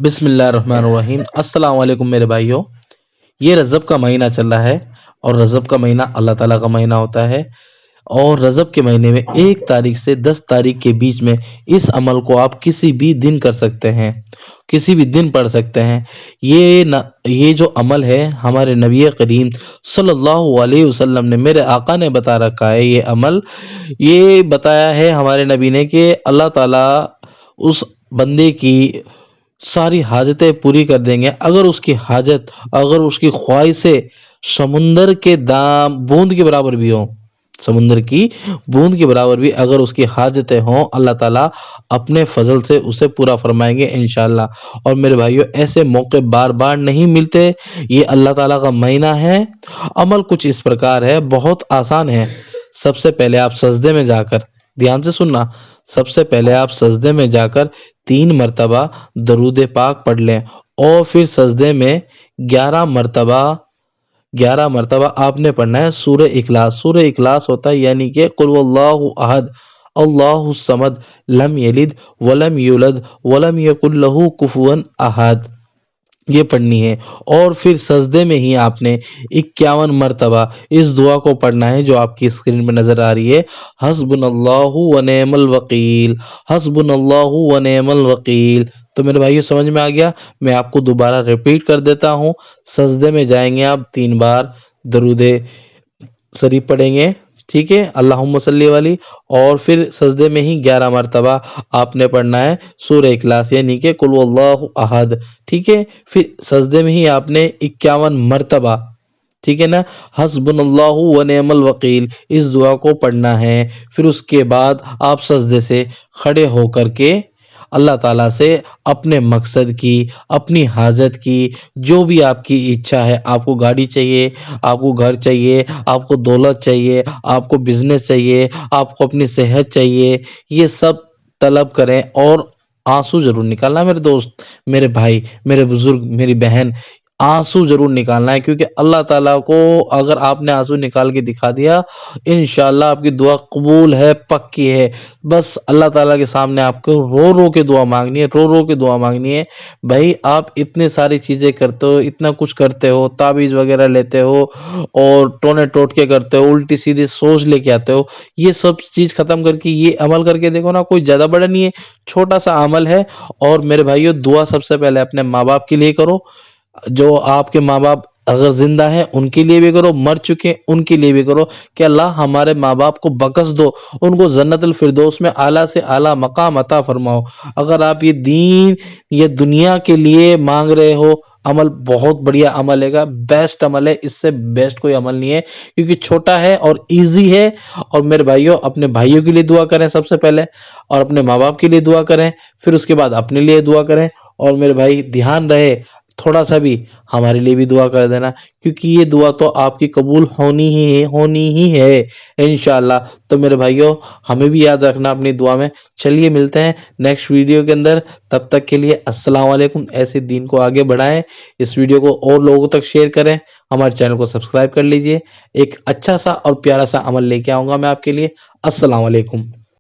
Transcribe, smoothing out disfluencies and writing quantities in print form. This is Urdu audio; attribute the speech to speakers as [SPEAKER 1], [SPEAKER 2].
[SPEAKER 1] بسم اللہ الرحمن الرحیم۔ السلام علیکم میرے بھائیوں، یہ رجب کا مہینہ چل رہا ہے اور رجب کا مہینہ اللہ تعالیٰ کا مہینہ ہوتا ہے، اور رجب کے مہینے میں 1 تاریخ سے 10 تاریخ کے بیچ میں اس عمل کو آپ کسی بھی دن کر سکتے ہیں، کسی بھی دن پڑھ سکتے ہیں۔ یہ جو عمل ہے ہمارے نبی کریم صلی اللہ علیہ وسلم نے، میرے آقا نے بتا رکھا ہے، یہ عمل یہ بتایا ہے ہمارے نبی نے کہ اللہ تعالیٰ اس بندے کی ساری حاجتیں پوری کر دیں گے اگر اس کی حاجت، اگر اس کی خواہشیں سمندر کے بوند کے برابر بھی ہوں، سمندر کی بوند کے برابر بھی اگر اس کی حاجتیں ہوں، اللہ تعالیٰ اپنے فضل سے اسے پورا فرمائیں گے انشاءاللہ۔ اور میرے بھائیوں، ایسے موقع بار بار نہیں ملتے، یہ اللہ تعالیٰ کا مہینہ ہے۔ عمل کچھ اس پرکار ہے، بہت آسان ہے۔ سب سے پہلے آپ سجدے میں جا کر، دھیان سے سننا، سب سے پہلے آپ سجدے میں جا کر 3 مرتبہ درود پاک پڑھ لیں، اور پھر سجدے میں 11 مرتبہ آپ نے پڑھنا ہے سورہ اخلاص۔ سورہ اخلاص ہوتا ہے یعنی کہ قل واللہ احد اللہ الصمد لم یلد ولم یولد ولم یکن لہ کفوا احد، یہ پڑھنی ہے۔ اور پھر سجدے میں ہی آپ نے 51 مرتبہ اس دعا کو پڑھنا ہے جو آپ کی اسکرین پہ نظر آ رہی ہے، حسبنا اللہ ونعم الوکیل، حسبنا اللہ ونعم الوکیل۔ تو میرے بھائیو سمجھ میں آ گیا؟ میں آپ کو دوبارہ ریپیٹ کر دیتا ہوں۔ سجدے میں جائیں گے آپ 3 بار درود شریف پڑھیں گے، ٹھیک ہے، اللہم صلی والی، اور پھر سجدے میں ہی 11 مرتبہ آپ نے پڑھنا ہے سورہ اخلاص یعنی کہ قل واللہ احد، ٹھیک ہے۔ پھر سجدے میں ہی آپ نے 51 مرتبہ، ٹھیک ہے نا، حسبنا اللہ ونعم الوکیل، اس دعا کو پڑھنا ہے۔ پھر اس کے بعد آپ سجدے سے کھڑے ہو کر کے اللہ تعالیٰ سے اپنے مقصد کی، اپنی حاجت کی، جو بھی آپ کی اچھا ہے، آپ کو گاڑی چاہیے، آپ کو گھر چاہیے، آپ کو دولت چاہیے، آپ کو بزنس چاہیے، آپ کو اپنی صحت چاہیے، یہ سب طلب کریں، اور آنسو ضرور نکالنا میرے دوست، میرے بھائی، میرے بزرگ، میری بہن، آنسو ضرور نکالنا ہے، کیونکہ اللہ تعالیٰ کو اگر آپ نے آنسو نکال کے دکھا دیا، انشاءاللہ آپ کی دعا قبول ہے، پکی ہے۔ بس اللہ تعالیٰ کے سامنے آپ کو رو رو کے دعا مانگنی ہے، رو رو کے دعا مانگنی ہے۔ بھائی آپ اتنے ساری چیزیں کرتے ہو، اتنا کچھ کرتے ہو، تعویذ وغیرہ لیتے ہو اور ٹونے ٹوٹکے کرتے ہو، الٹی سیدھی سوچ لے کے آتے ہو، یہ سب چیز ختم کر کے یہ عمل کر کے دیکھو نا، کوئی زیادہ بڑا نہیں ہے، چھوٹا سا عمل ہے۔ اور میرے بھائیو، دعا سب سے پہلے اپنے ماں باپ کے لیے کرو، جو آپ کے ماں باپ اگر زندہ ہیں ان کے لیے بھی کرو، مر چکے ان کے لیے بھی کرو کہ اللہ ہمارے ماں باپ کو بخش دو، ان کو جنت الفردوس میں اعلیٰ سے اعلیٰ مقام عطا فرماؤ۔ اگر آپ یہ دین، یہ دنیا کے لیے مانگ رہے ہو، عمل بہت بڑھیا عمل ہے گا، بیسٹ عمل ہے، اس سے بیسٹ کوئی عمل نہیں ہے، کیونکہ چھوٹا ہے اور ایزی ہے۔ اور میرے بھائیوں، اپنے بھائیوں کے لیے دعا کریں سب سے پہلے، اور اپنے ماں باپ کے لیے دعا کریں، پھر اس کے بعد اپنے لیے دعا کریں، اور میرے بھائی دھیان رہے تھوڑا سا بھی ہمارے لیے بھی دعا کر دینا، کیونکہ یہ دعا تو آپ کی قبول ہونی ہی ہے انشاءاللہ۔ تو میرے بھائیوں، ہمیں بھی یاد رکھنا اپنی دعا میں۔ چلیے ملتے ہیں نیکسٹ ویڈیو کے اندر، تب تک کے لیے السلام علیکم۔ ایسے دین کو آگے بڑھائیں، اس ویڈیو کو اور لوگوں تک شیئر کریں، ہمارے چینل کو سبسکرائب کر لیجئے۔ ایک اچھا سا اور پیارا سا عمل لے کے آؤں گا میں آپ کے لیے۔ السلام علیکم۔